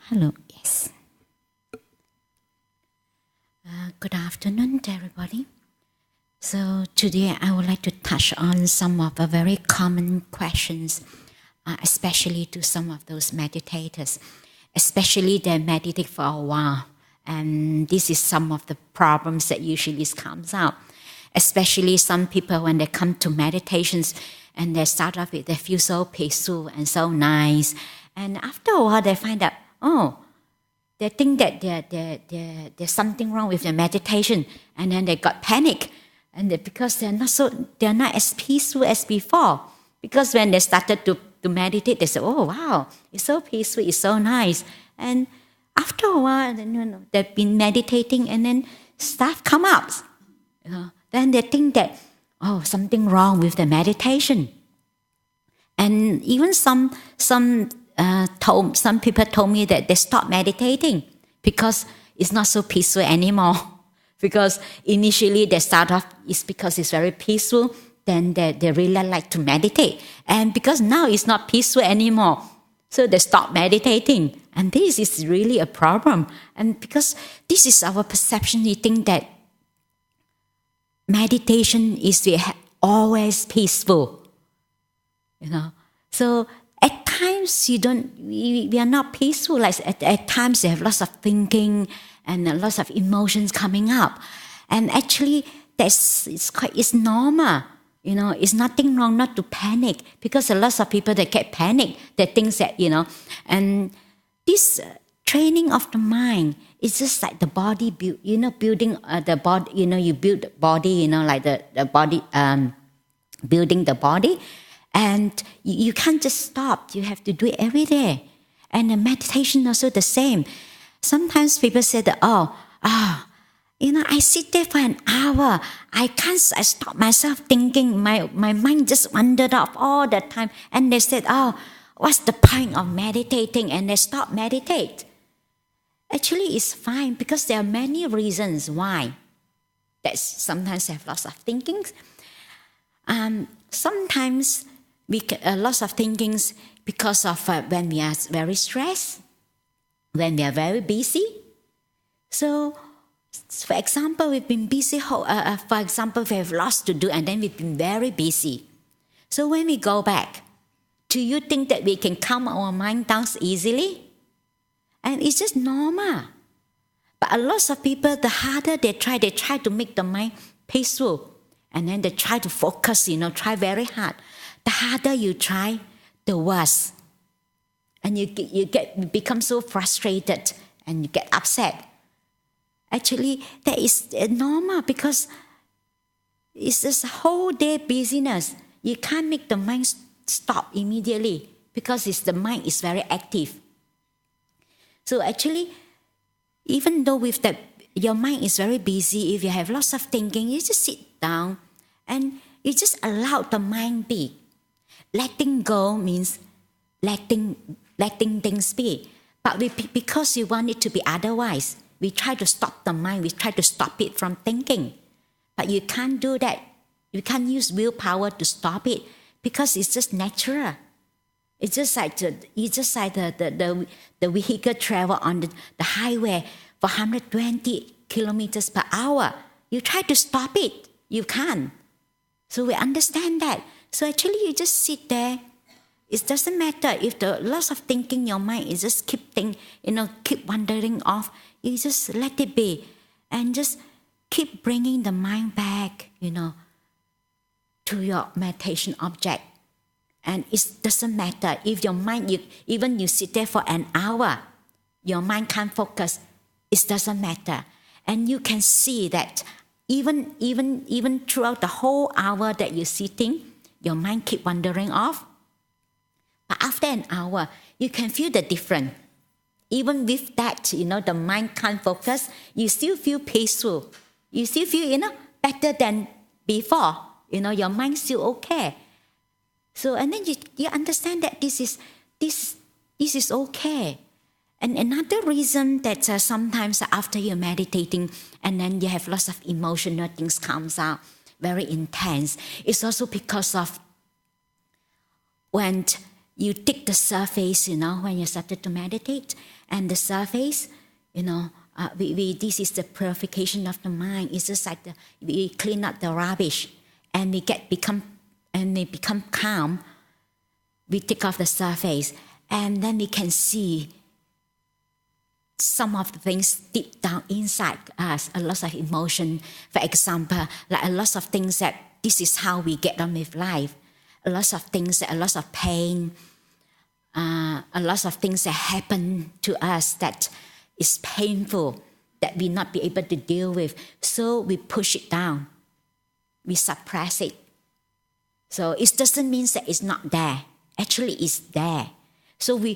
Hello, yes. Good afternoon to everybody. So today I would like to touch on some of the very common questions, especially to some of those meditators, especially they meditate for a while. And this is some of the problems that usually comes out. Especially some people when they come to meditations and they start off with, they feel so peaceful and so nice. And after a while they find out, they think that there's something wrong with their meditation, and then they got panic, and because they're not as peaceful as before. Because when they started to meditate, they said, "Oh wow, it's so peaceful, it's so nice." And after a while, they've been meditating, and then stuff come up. Then they think that something wrong with the meditation, and even some people told me that they stopped meditating because it's not so peaceful anymore. Because initially they start off, it's because it's very peaceful, then they really like to meditate. And because now it's not peaceful anymore, so they stop meditating. And this is really a problem. And because this is our perception, we think that meditation is always peaceful. So at times we are not peaceful. Like at times you have lots of thinking and lots of emotions coming up, and actually it's normal. It's nothing wrong not to panic, because a lot of people that get panic, they think that and this training of the mind is just like the body building the body. You build the body. Like the body building the body. And you can't just stop. You have to do it every day. And the meditation also the same. Sometimes people say that, I sit there for an hour. I stop myself thinking. My mind just wandered off all the time. And they said, what's the point of meditating? And they stop meditate. Actually, it's fine, because there are many reasons why that sometimes have lots of thinkings. Sometimes we get lots of thinkings because of when we are very stressed, when we are very busy. So, for example, we've been busy. For example, we have lots to do, and then we've been very busy. So when we go back, do you think that we can calm our mind down easily? And it's just normal. But a lot of people, the harder they try to make the mind peaceful. And then they try to focus, try very hard. The harder you try, the worse. And you become so frustrated and you get upset. Actually, that is normal, because it's just a whole day busyness. You can't make the mind stop immediately, because the mind is very active. So actually, even though your mind is very busy, if you have lots of thinking, you just sit down and you just allow the mind be. Letting go means letting things be. But because you want it to be otherwise, we try to stop the mind, we try to stop it from thinking. But you can't do that. You can't use willpower to stop it, because it's just natural. It's just like the vehicle travel on the highway for 120 kilometers per hour. You try to stop it, you can't. So we understand that. So actually you just sit there. It doesn't matter if the lots of thinking your mind is just keep wandering off. You just let it be, and just keep bringing the mind back, to your meditation object. And it doesn't matter if your mind, even you sit there for an hour, your mind can't focus. It doesn't matter. And you can see that even throughout the whole hour that you're sitting, your mind keep wandering off. But after an hour, you can feel the difference. Even with that, the mind can't focus, you still feel peaceful. You still feel, better than before. Your mind's still okay. So, and then you understand that this is okay. And another reason that sometimes after you're meditating and then you have lots of emotional things comes out, very intense, it's also because of when you take the surface, when you started to meditate, and the surface, this is the purification of the mind. It's just like we clean up the rubbish, and we become calm. We take off the surface, and then we can see some of the things deep down inside us, a lot of emotion. For example, like a lot of things that this is how we get on with life. A lot of things, a lot of pain, a lot of things that happen to us that is painful, that we not be able to deal with. So we push it down. We suppress it. So it doesn't mean that it's not there. Actually, it's there. So we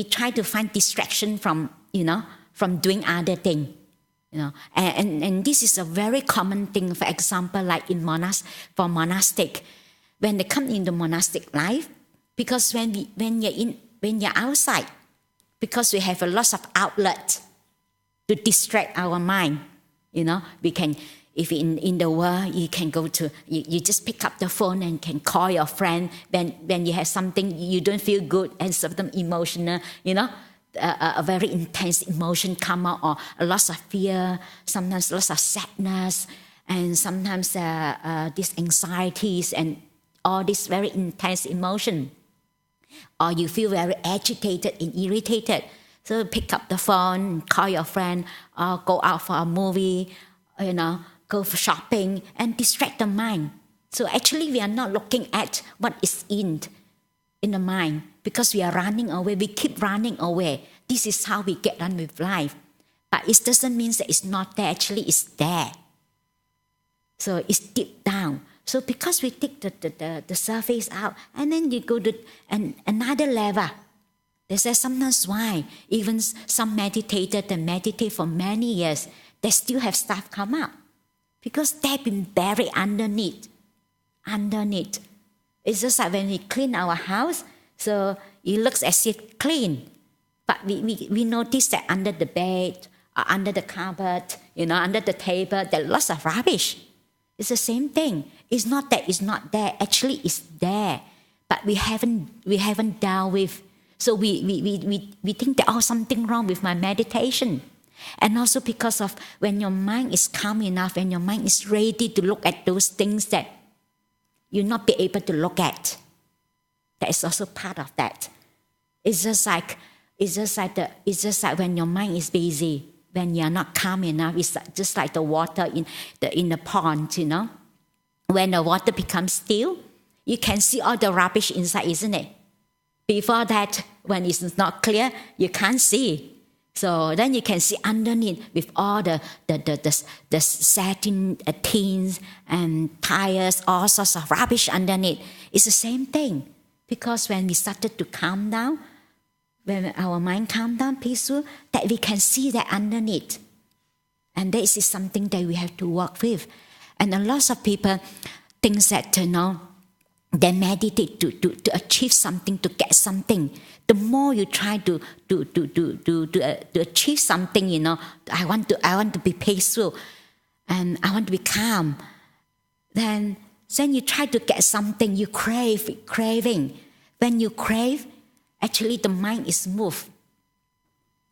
try to find distraction from doing other things. And this is a very common thing. For example, like for monastic, when they come into monastic life, because when you're outside, because we have a lot of outlets to distract our mind, we can, if in the world, you can go to, you just pick up the phone and can call your friend when you have something you don't feel good and something emotional, a very intense emotion come out, or a lot of fear, sometimes lots of sadness, and sometimes these anxieties and all this very intense emotion. Or you feel very agitated and irritated. So pick up the phone, call your friend, or go out for a movie, go for shopping, and distract the mind. So actually we are not looking at what is in the mind, because we are running away. We keep running away. This is how we get on with life. But it doesn't mean that it's not there. Actually, it's there. So it's deep down. So because we take the surface out, and then you go to another level. They say sometimes why even some meditators that meditate for many years, they still have stuff come up, because they've been buried underneath. It's just like when we clean our house, so it looks as if clean, but we notice that under the bed, or under the cupboard, under the table, there are lots of rubbish. It's the same thing. It's not that it's not there. Actually, it's there, but we haven't dealt with. So we think that something wrong with my meditation, and also because of when your mind is calm enough and your mind is ready to look at those things that you'll not be able to look at. That is also part of that. It's just like when your mind is busy. When you're not calm enough, it's just like the water in the pond, When the water becomes still, you can see all the rubbish inside, isn't it? Before that, when it's not clear, you can't see. So then you can see underneath with all the satin tins and tires, all sorts of rubbish underneath. It's the same thing. Because when we started to calm down, when our mind calm down, peaceful, that we can see that underneath. And this is something that we have to work with. And a lot of people think that, they meditate to achieve something, to get something. The more you try to achieve something, I want to be peaceful and I want to be calm. Then you try to get something, you craving. When you crave, actually the mind is moved.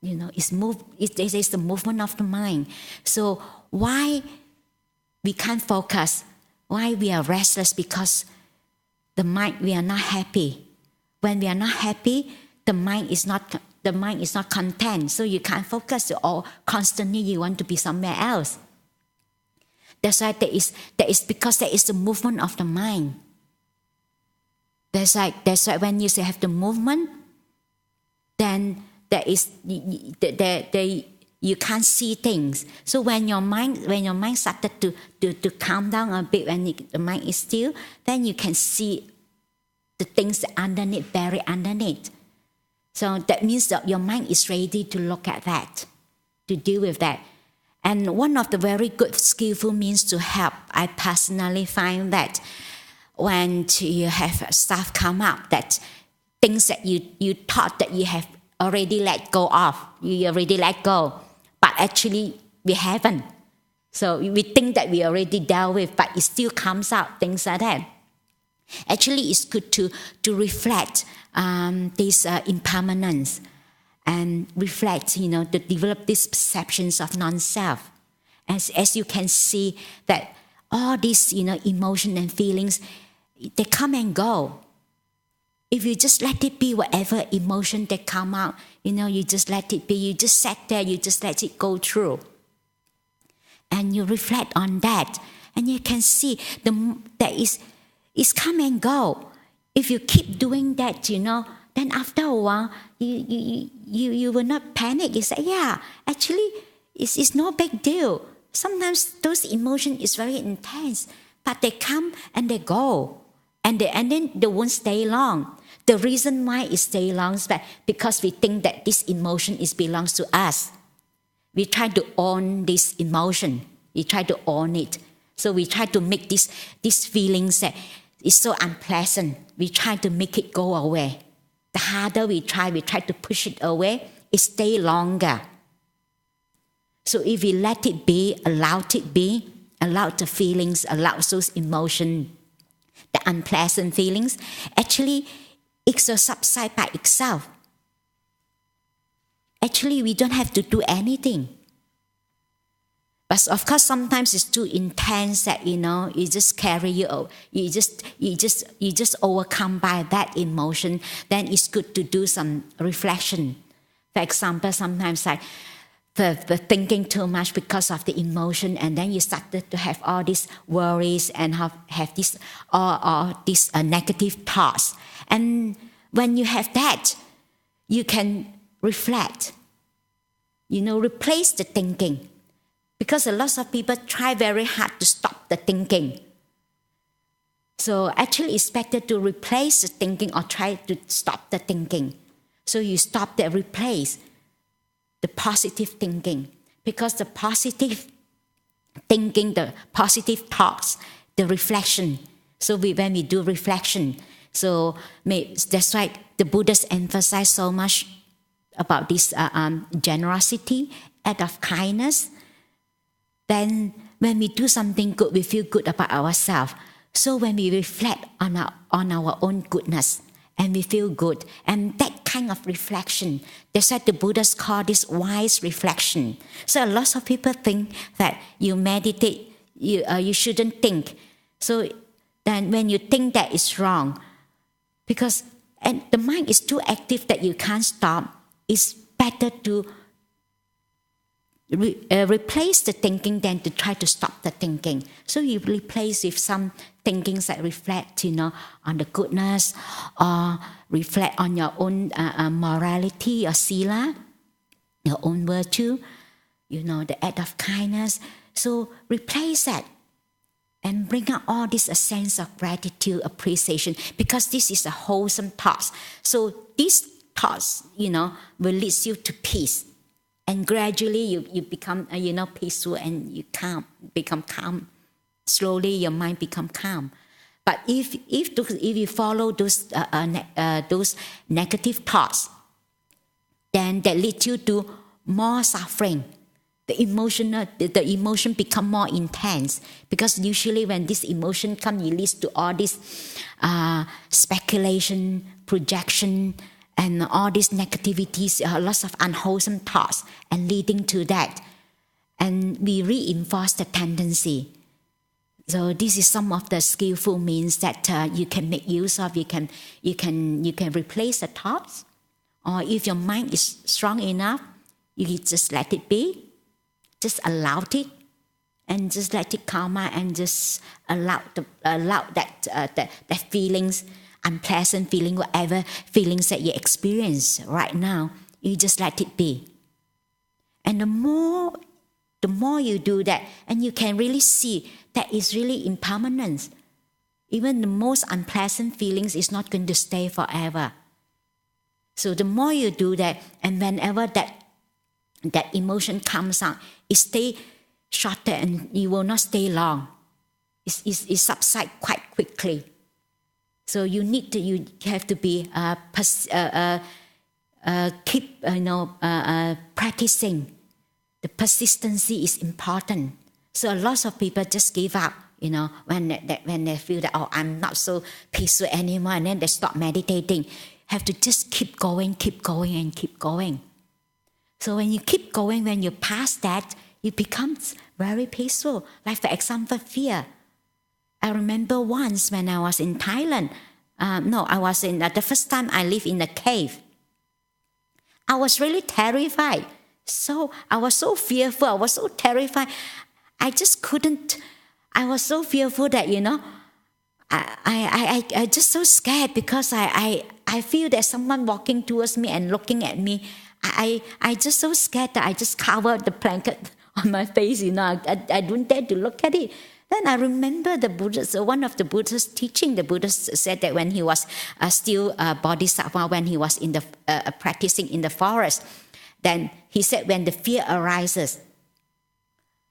It's moved. It is the movement of the mind. So why we can't focus? Why we are restless? Because the mind, we are not happy. When we are not happy, the mind is not content. So you can't focus, or constantly you want to be somewhere else. That's why there is because there is the movement of the mind. That's why when you say have the movement, then you can't see things. So when your mind started to calm down a bit, when the mind is still, then you can see the things underneath, buried underneath. So that means that your mind is ready to look at that, to deal with that. And one of the very good skillful means to help, I personally find that when you have stuff come up, that things that you thought that you have already let go of, you already let go, but actually we haven't. So we think that we already dealt with, but it still comes out, things like that. Actually, it's good to reflect this impermanence and reflect, to develop these perceptions of non-self. As you can see that all these, emotion and feelings, they come and go. If you just let it be, whatever emotion that come out, you just let it be. You just sit there, you just let it go through. And you reflect on that. And you can see that it's come and go. If you keep doing that, then after a while, you will not panic. You say, yeah, actually, it's no big deal. Sometimes those emotions is very intense, but they come and they go. And then they won't stay long. The reason why it stays long is because we think that this emotion belongs to us. We try to own this emotion. We try to own it. So we try to make these feelings that is so unpleasant. We try to make it go away. The harder we try to push it away, it stays longer. So if we let it be, allow the feelings, allow those emotions, the unpleasant feelings, actually it will subside by itself. Actually, we don't have to do anything. But of course, sometimes it's too intense that it just carry you. You just overcome by that emotion. Then it's good to do some reflection. For example, sometimes like the thinking too much because of the emotion, and then you started to have all these worries and have this all these negative thoughts. And when you have that, you can reflect. Replace the thinking. Because a lot of people try very hard to stop the thinking. So actually it's better to replace the thinking or try to stop the thinking. So you stop the replace the positive thinking. Because the positive thinking, the positive thoughts, the reflection. So when we do reflection, so that's why the Buddhists emphasize so much about this generosity, act of kindness. Then when we do something good, we feel good about ourselves. So when we reflect on our own goodness, and we feel good, and that kind of reflection, that's why the Buddhists call this wise reflection. So a lot of people think that you meditate, you shouldn't think. So then when you think that is wrong, because the mind is too active that you can't stop, it's better to replace the thinking than to try to stop the thinking. So you replace with some thinkings that reflect, on the goodness, or reflect on your own morality or sila, your own virtue, the act of kindness. So replace that and bring out all this a sense of gratitude, appreciation, because this is a wholesome thought. So these thoughts, will lead you to peace. And gradually you become, peaceful, and you become calm. Slowly your mind become calm. But if you follow those negative thoughts, then that lead you to more suffering. The emotion become more intense, because usually when this emotion comes, it leads to all this speculation, projection, and all these negativities, lots of unwholesome thoughts, and leading to that. And we reinforce the tendency. So this is some of the skillful means that you can make use of. You can replace the thoughts, or if your mind is strong enough, you just let it be, just allow it, and just let it calm out, and just allow that feelings, unpleasant feeling, whatever feelings that you experience right now, you just let it be. And the more you do that, and you can really see that it's really impermanence. Even the most unpleasant feelings is not going to stay forever. So the more you do that, and whenever that emotion comes out, it stay shorter and it will not stay long. It subsides quite quickly. So you have to be keep practicing. The persistency is important. So a lot of people just give up when they feel that, oh, I'm not so peaceful anymore, and then they stop meditating. Have to just keep going, and keep going. So when you keep going, when you pass that, you become very peaceful. Like for example, fear. I remember once when I was in Thailand. I was in the first time I lived in a cave. I was really terrified. So I was so fearful. I was so terrified. I just couldn't. I was so fearful that I just so scared because I feel that someone walking towards me and looking at me. I just so scared that I just covered the blanket on my face. I don't dare to look at it. Then I remember the Buddha's, one of the Buddha's teaching. The Buddha said that when he was still bodhisattva, when he was in the practicing in the forest, then he said when the fear arises,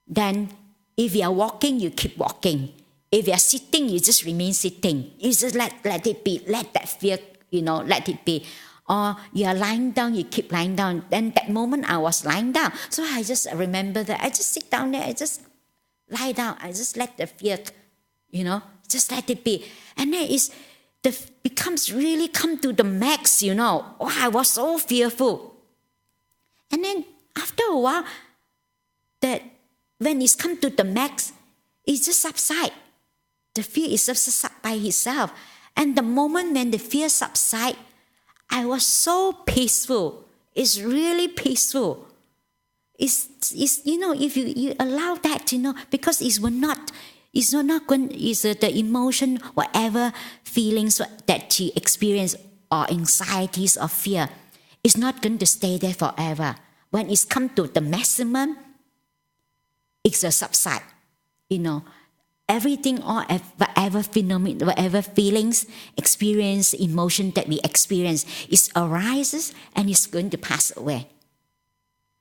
then if you are walking, you keep walking. If you are sitting, you just remain sitting. You just let it be. Let that fear, let it be. Or you are lying down, you keep lying down. Then that moment I was lying down. So I just remember that I just sit down there, I just lie down. I just let the fear, just let it be. And then becomes really come to the max, Oh, I was so fearful. And then after a while, that when it's come to the max, it just subsides. The fear is subside by itself. And the moment when the fear subsides, I was so peaceful. It's really peaceful. It's if you allow that, because the emotion, whatever feelings that you experience or anxieties or fear, is not going to stay there forever. When it's come to the maximum, it's a subside. Everything or whatever phenomenon, whatever feelings, experience, emotion that we experience, it arises and it's going to pass away.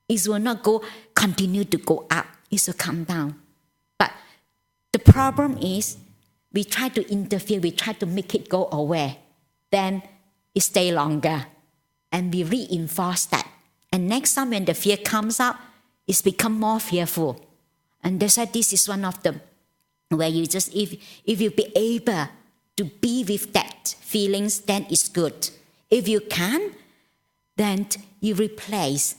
It will not continue to go up. It will come down. But the problem is we try to interfere, we try to make it go away. Then it stay longer. And we reinforce that. And next time when the fear comes up, it's become more fearful. And that's why this is one of the where you just, if you be able to be with that feelings, then it's good. If you can, then you replace,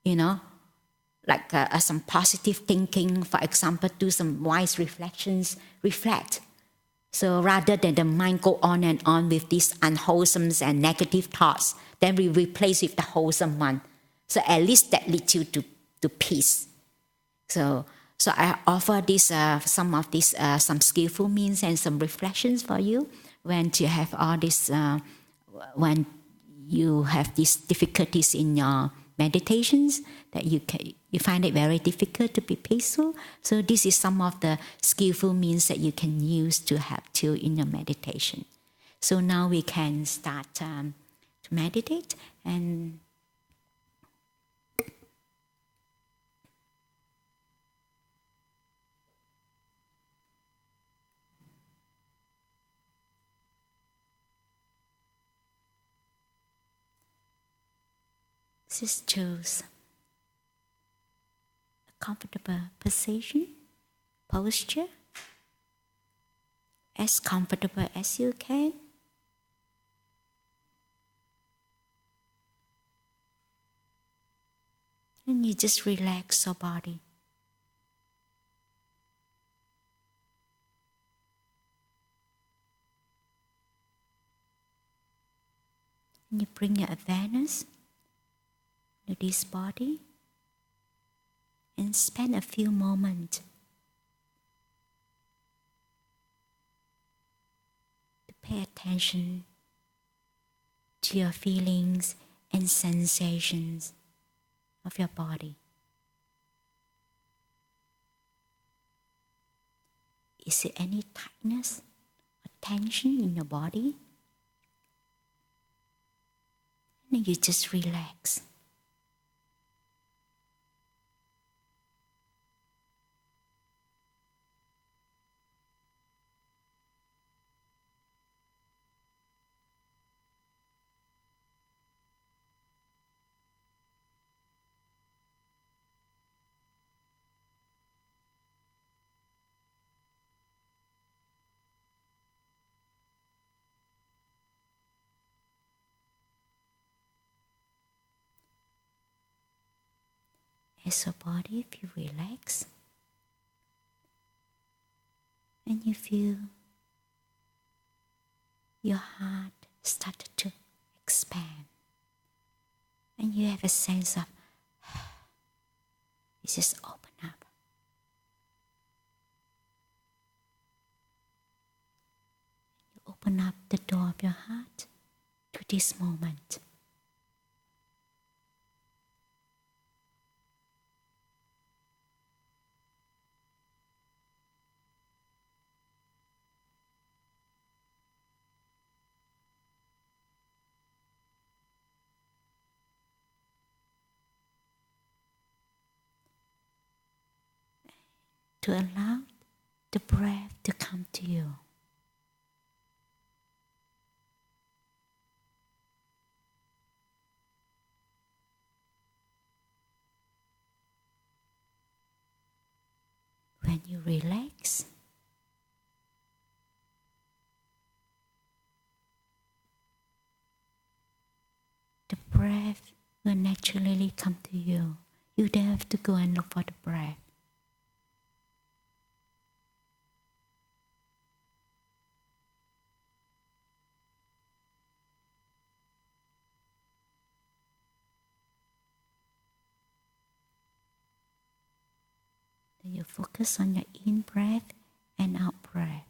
like some positive thinking, for example, do some wise reflections, reflect. So rather than the mind go on and on with these unwholesome and negative thoughts, then we replace with the wholesome one. So at least that leads you to peace. So I offer some skillful means and some reflections for you when you have all this, when you have these difficulties in your meditations, that you find it very difficult to be peaceful. So this is some of the skillful means that you can use to help you in your meditation. So now we can start to meditate and just choose a comfortable position, posture, as comfortable as you can. And you just relax your body. And you bring your awareness to this body and spend a few moments to pay attention to your feelings and sensations of your body. Is there any tightness or tension in your body? And you just relax. as your body feel relaxed, and you feel your heart started to expand, and you have a sense of it just open up. You open up the door of your heart to this moment. To allow the breath to come to you. When you relax, the breath will naturally come to you. You don't have to go and look for the breath. You focus on your in breath and out breath.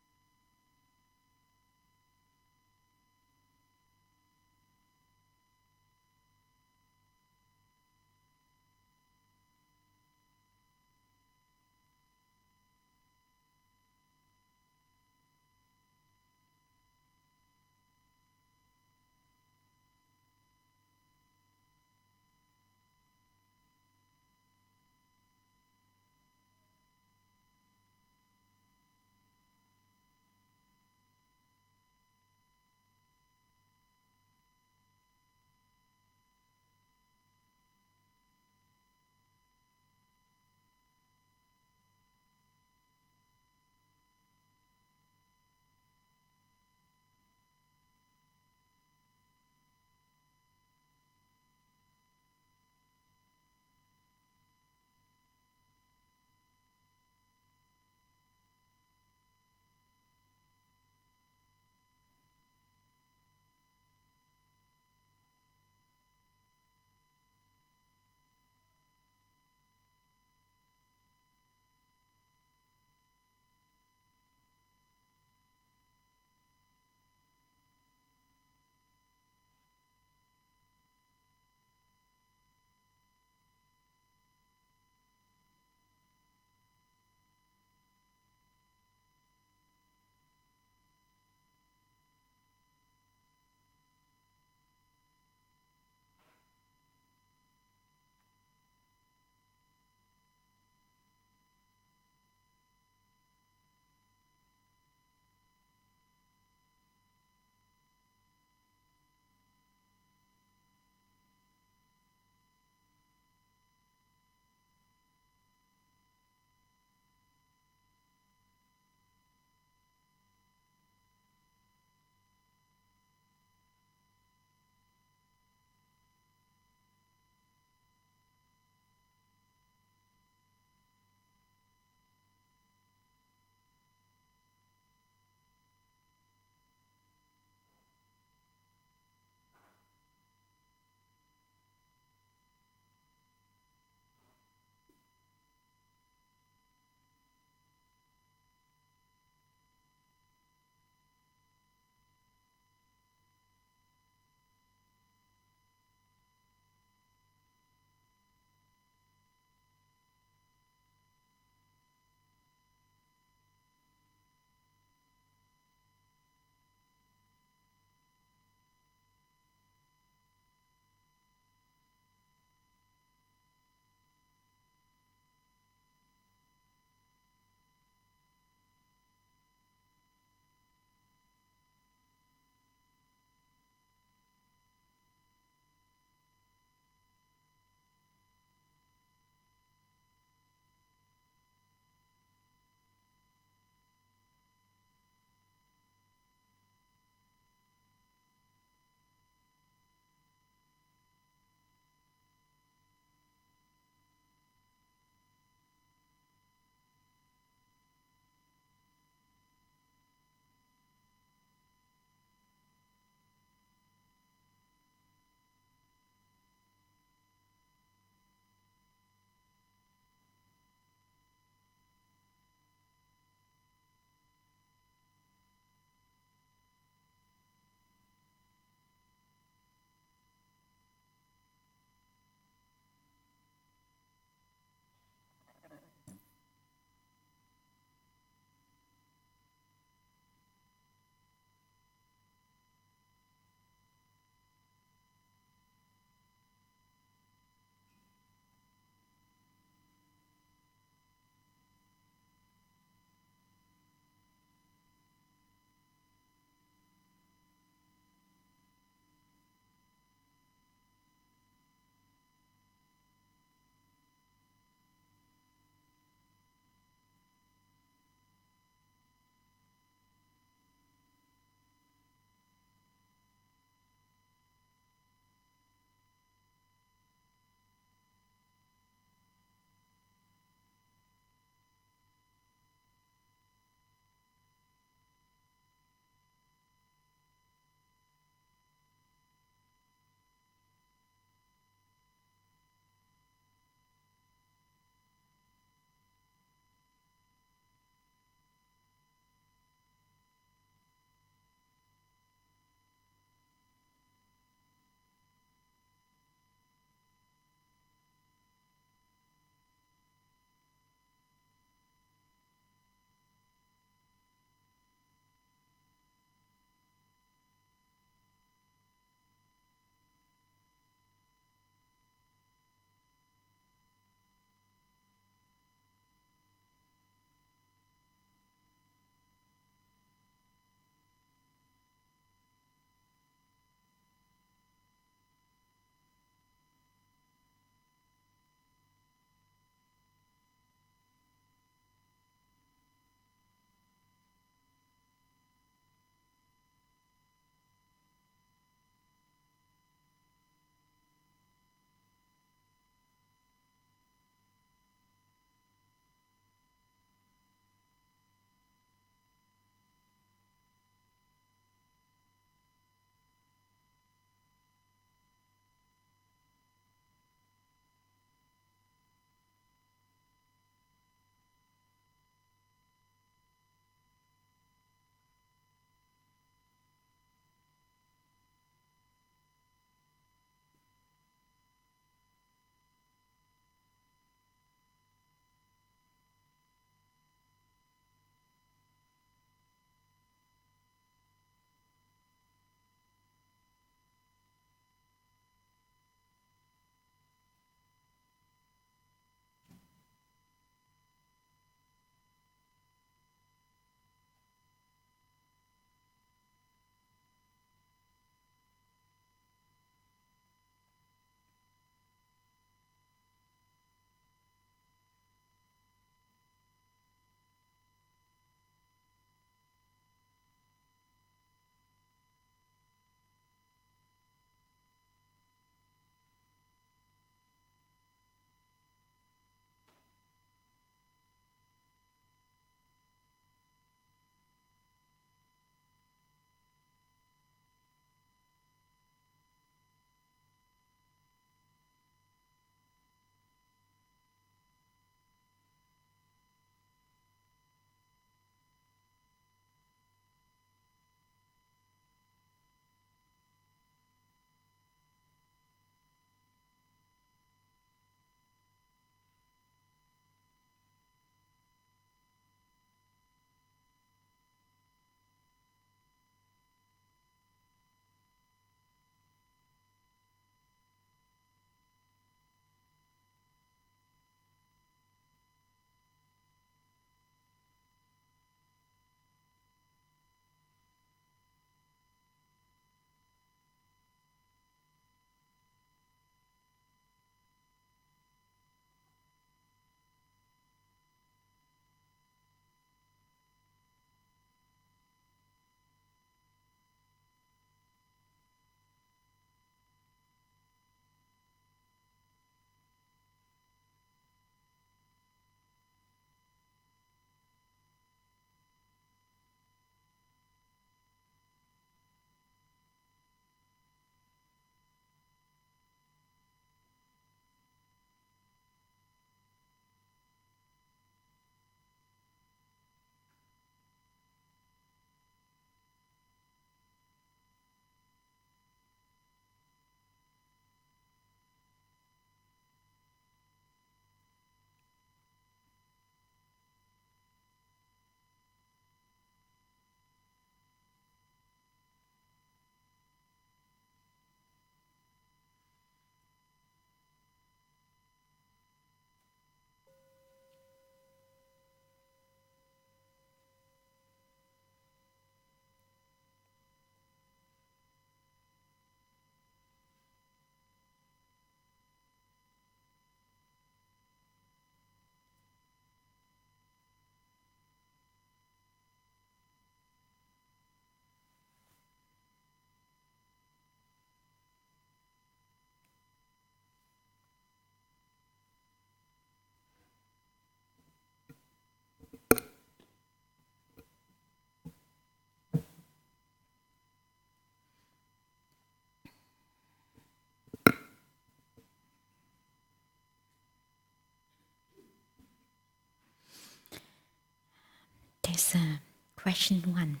There's a question 1.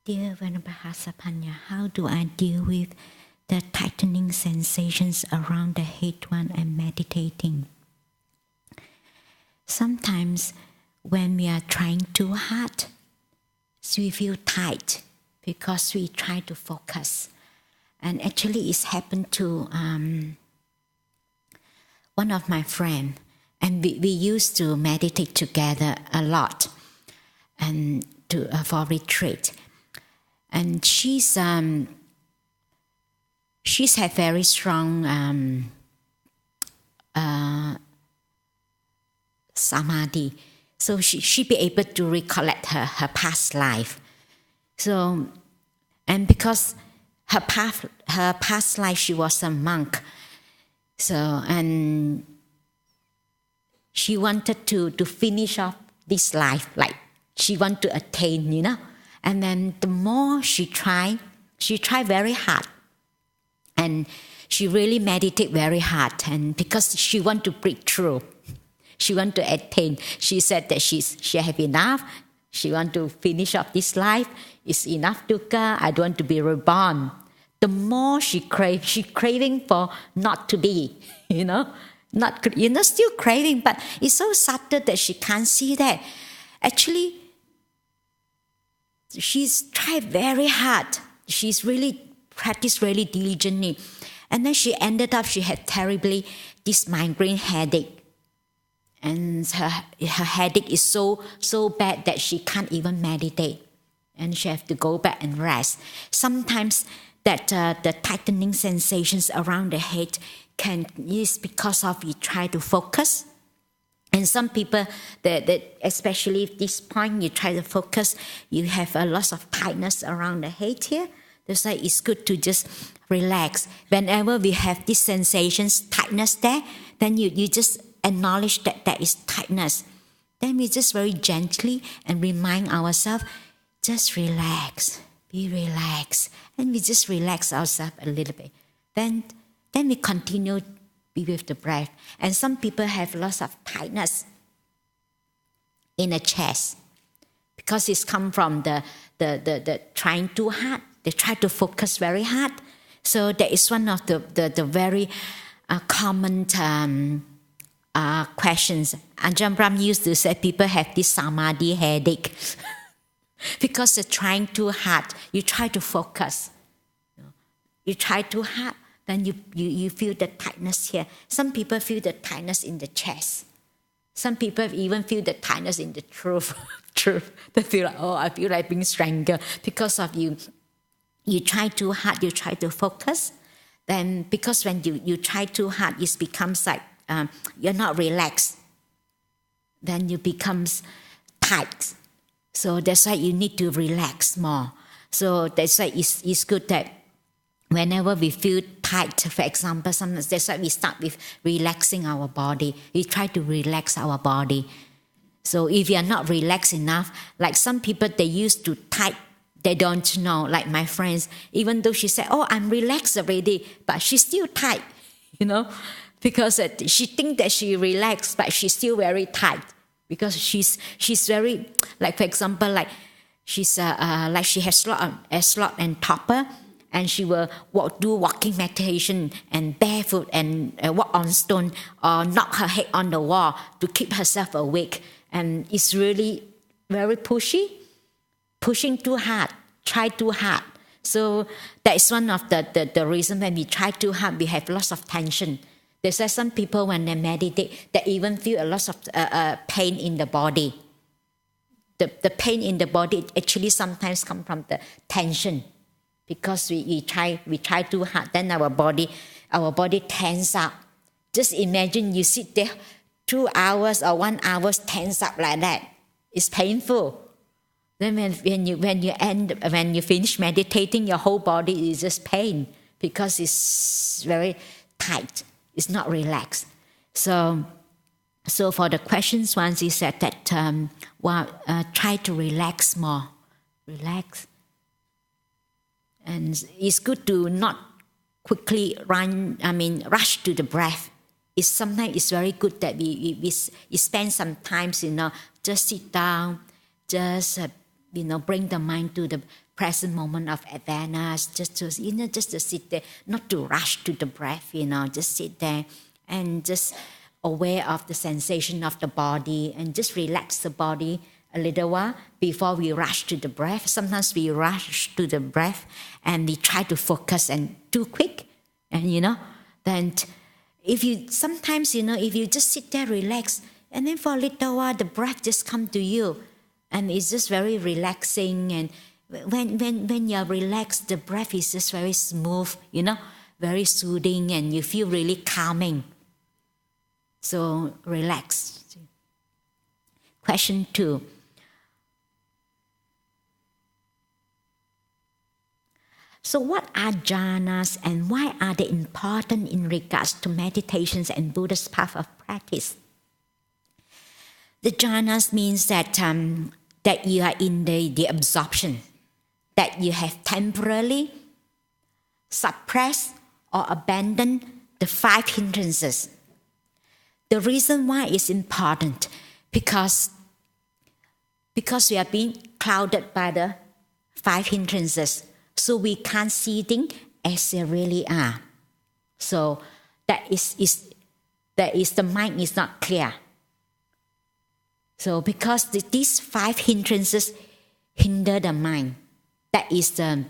Dear Venerable Hasapanna, how do I deal with the tightening sensations around the head when I'm meditating? Sometimes when we are trying too hard, we feel tight because we try to focus. And actually it's happened to one of my friends. And we used to meditate together a lot and for retreat. And she's had very strong samadhi. So she be able to recollect her past life. So, and because her past life, she was a monk. So, and she wanted to finish off this life, like she wanted to attain, you know. And then the more she tried very hard. And she really meditated very hard. And because she wanted to break through, she wanted to attain. She said that she have enough. She want to finish up this life. It's enough dukkha. I don't want to be reborn. The more she craving for not to be, you know. Still craving, but it's so subtle that she can't see that. Actually, she's tried very hard. She's really practiced really diligently. And then she ended up, she had terribly this migraine headache. And her headache is so bad that she can't even meditate. And she has to go back and rest. Sometimes that the tightening sensations around the head is because of you try to focus. And some people, that especially at this point, you try to focus, you have a lot of tightness around the head here. That's why it's good to just relax. Whenever we have these sensations, tightness there, then you just acknowledge that there is tightness. Then we just very gently and remind ourselves, just relax, be relaxed. And we just relax ourselves a little bit. Then we continue be with the breath. And some people have lots of tightness in the chest because it's come from the trying too hard. They try to focus very hard. So that is one of the very common questions. Ajahn Brahm used to say people have this samadhi headache because they're trying too hard. You try to focus. You try too hard. Then you feel the tightness here. Some people feel the tightness in the chest. Some people even feel the tightness in the throat. They feel like, I feel like being strangled because of you. You try too hard, you try to focus. Then because when you try too hard, it becomes like you're not relaxed. Then you becomes tight. So that's why you need to relax more. So that's why it's good that whenever we feel tight, for example, sometimes that's why we start with relaxing our body. We try to relax our body. So if you are not relaxed enough, like some people, they used to tight, they don't know. Like my friends, even though she said, I'm relaxed already, but she's still tight, you know, because she thinks that she relaxed, but she's still very tight because she's very, like for example, like she's like she has slot and topper. And she will do walking meditation and barefoot and walk on stone or knock her head on the wall to keep herself awake. And it's really very pushing too hard, try too hard. So that is one of the reasons when we try too hard, we have lots of tension. There's some people when they meditate, they even feel a lot of pain in the body. The pain in the body actually sometimes comes from the tension. Because we try too hard, then our body tense up. Just imagine you sit there 2 hours or 1 hour tense up like that. It's painful. Then when you finish meditating, your whole body is just pain because it's very tight. It's not relaxed. So So for the questions ones, he said that try to relax more, relax, and it's good to not quickly rush to the breath. Sometimes it's very good that we spend some time, just sit down, just bring the mind to the present moment of awareness, just to sit there, not to rush to the breath, just sit there and just aware of the sensation of the body and just relax the body a little while before we rush to the breath. Sometimes we rush to the breath and we try to focus and too quick, and then if you just sit there, relax, and then for a little while the breath just come to you, and it's just very relaxing. And when you're relaxed, the breath is just very smooth, very soothing, and you feel really calming. So relax. Question 2. So what are jhanas and why are they important in regards to meditations and Buddha's path of practice? The jhanas means that you are in the absorption, that you have temporarily suppressed or abandoned the 5 hindrances. The reason why it's important, because we are being clouded by the 5 hindrances, so we can't see things as they really are. So that is the mind is not clear. So because these 5 hindrances hinder the mind, the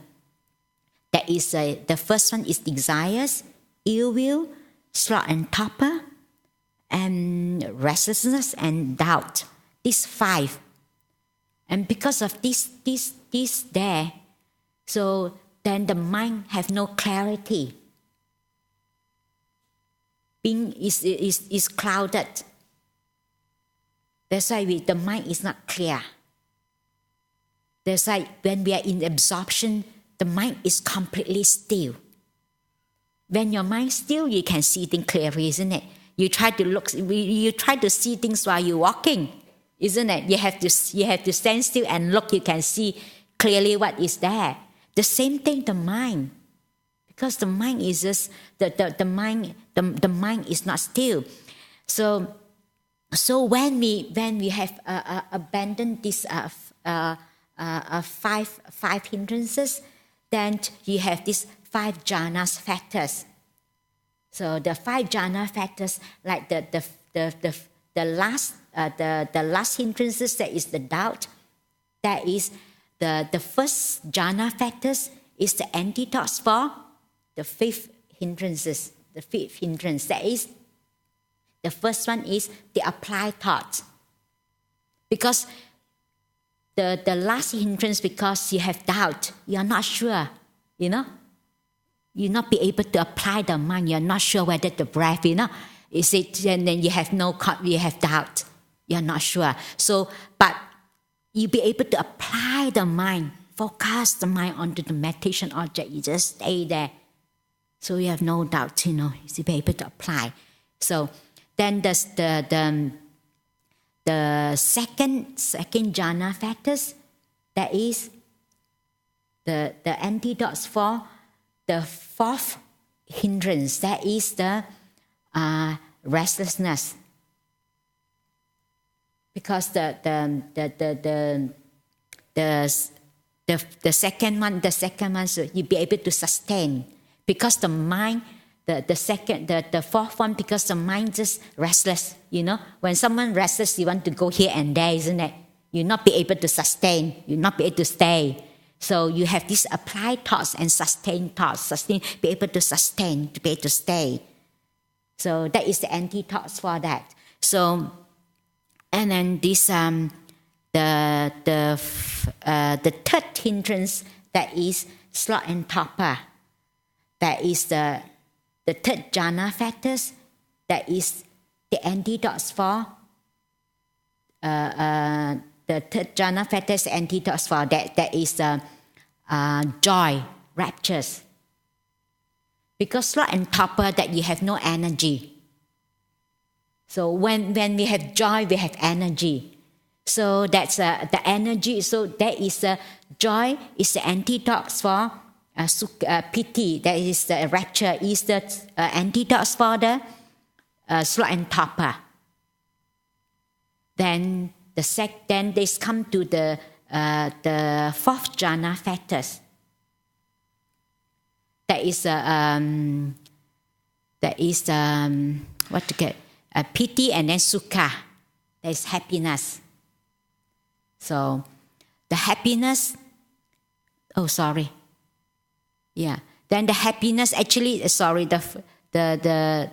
first one is desires, ill will, sloth and torpor, and restlessness and doubt. These 5. And because of this there, so then the mind have no clarity. Being is clouded. That's why the mind is not clear. That's why when we are in absorption, the mind is completely still. When your mind is still, you can see things clearly, isn't it? You try to see things while you're walking, isn't it? You have to stand still and look. You can see clearly what is there. The same thing, the mind, because the mind is just the mind is not still. So when we have abandoned these 5 hindrances, then you have these 5 jhanas factors. So the 5 jhana factors, like the last hindrances, that is the doubt. That is the first jhana factors is the antidotes for the 5th hindrances. The 5th hindrance, that is the first one is the applied thoughts. Because the last hindrance, because you have doubt, you are not sure, you not be able to apply the mind. You're not sure whether the breath, is it, and then you have doubt. You're not sure. So, but you be able to apply the mind, focus the mind onto the meditation object. You just stay there. So you have no doubt, you be able to apply. So then the second jhana factors, that is the antidotes for the 4th hindrance, that is the restlessness. Because the second one, so you be able to sustain. Because the mind, the 4th one, because the mind just restless. When someone restless, you want to go here and there, isn't it? You'll not be able to sustain. You'll not be able to stay. So you have these applied thoughts and sustained thoughts. Be able to sustain, to be able to stay. So that is the antidotes for that. So, and then this the 3rd hindrance, that is sloth and torpor. That is the 3rd jhana factors. That is the antidotes for the 3rd jhana factors. Antidotes for that. That is joy, raptures. Because sloth and torpor, that you have no energy. So when we have joy, we have energy. So that's the energy. So that is joy is the antidote for pity. That is the rapture is the antidote for the sloth and torpor. Then then they come to the fourth jhana factors. That is what to get pity and then sukha. That is happiness. So the happiness. Oh, sorry. Yeah. Then the happiness actually. The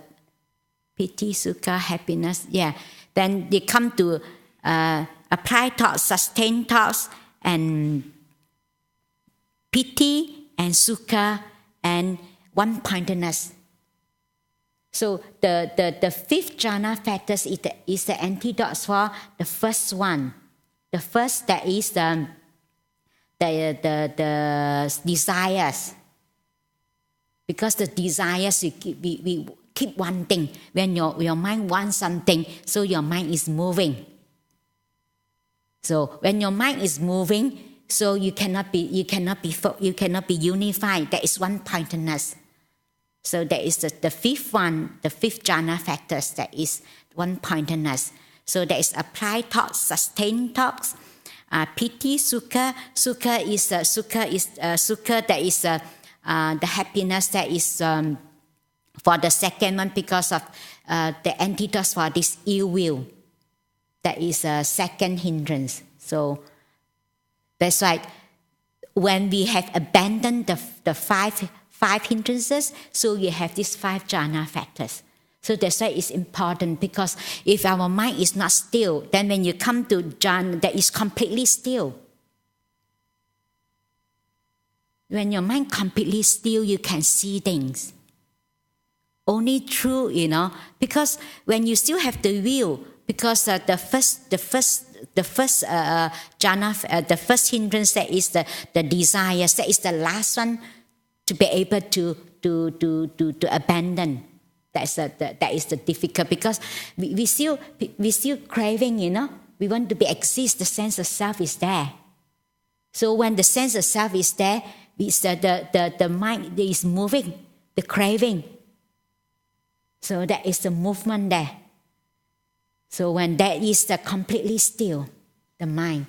pity, sukha, happiness. Yeah. Then they come to applied thoughts, sustained thoughts, and pity and sukha and one-pointedness. So the fifth jhana factors is the antidote for the first one. The first that is the desires. Because the desires we keep wanting. When your mind wants something, so your mind is moving. So when your mind is moving, so you cannot be unified. That is one-pointedness. So that is the fifth one, the fifth jhana factors. That is one-pointedness. So that is applied thoughts, sustained thoughts, pity, sukha. Sukha that is the happiness that is for the second one because of the antidote for this ill will. That is a second hindrance. So that's why when we have abandoned the five hindrances, so you have these five jhana factors. So that's why it's important, because if our mind is not still, then when you come to jhana, that is completely still. When your mind completely still, you can see things. Only through, because when you still have the will, because the first jhana, the first hindrance, that is the desires, that is the last one to be able to abandon. That is the difficult, because we still craving, we want to exist. The sense of self is there. So when the sense of self is there, it's the mind is moving, the craving. So that is the movement there. So when that is completely still, the mind.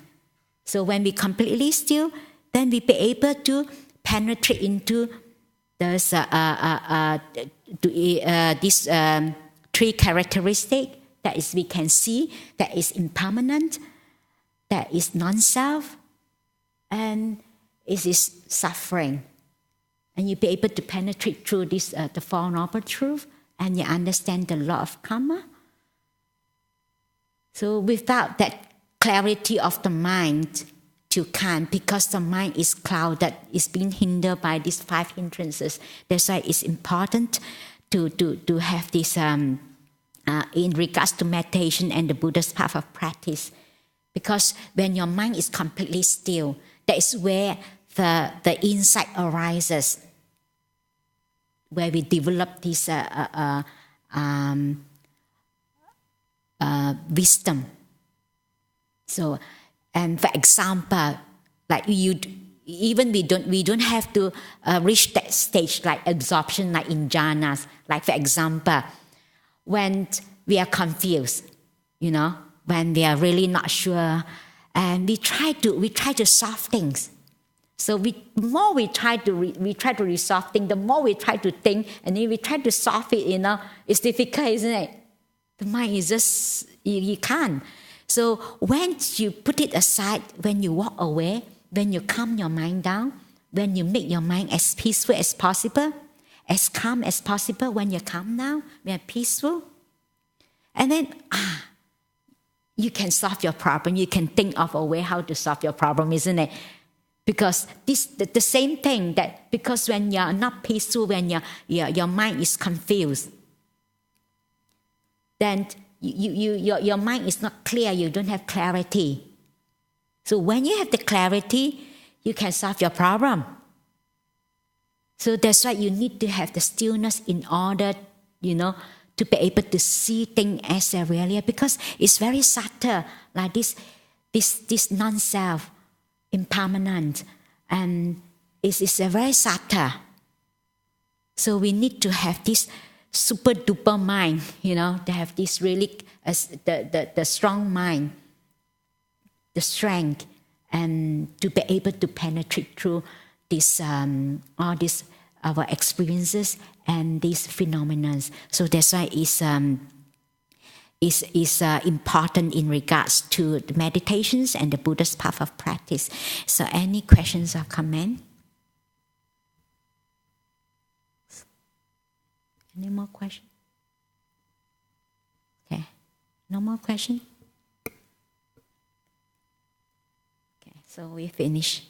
So when we completely still, then we be able to penetrate into this three characteristics. That is, we can see that is impermanent, that is non-self, and it is suffering. And you be able to penetrate through this the Four Noble Truths, and you understand the law of karma. So without that clarity of the mind, you can't, because the mind is clouded, is being hindered by these five hindrances. That's why it's important to have this in regards to meditation and the Buddha's path of practice. Because when your mind is completely still, that is where the insight arises, where we develop this wisdom. So, and for example, like we don't have to reach that stage like absorption, like in jhanas. Like for example, when we are confused, when we are really not sure, and we try to solve things. So the more we try to resolve things, the more we try to think, and then we try to solve it. It's difficult, isn't it? The mind is just you can't. So when you put it aside, when you walk away, when you calm your mind down, when you make your mind as peaceful as possible, as calm as possible, when you're calm down, when you're peaceful, and then you can solve your problem. You can think of a way how to solve your problem, isn't it? Because the same thing, that because when you're not peaceful, when your mind is confused, then your mind is not clear, you don't have clarity. So when you have the clarity, you can solve your problem. So that's why you need to have the stillness in order, to be able to see things as they really are, because it's very subtle, like this non-self, impermanent, and it's a very subtle. So we need to have this super duper mind, to have this really, the strong mind, the strength, and to be able to penetrate through this, all these our experiences and these phenomena. So that's why it's important in regards to the meditations and the Buddha's path of practice. So any questions or comment? Any more questions? Okay, no more questions? Okay, so we finish.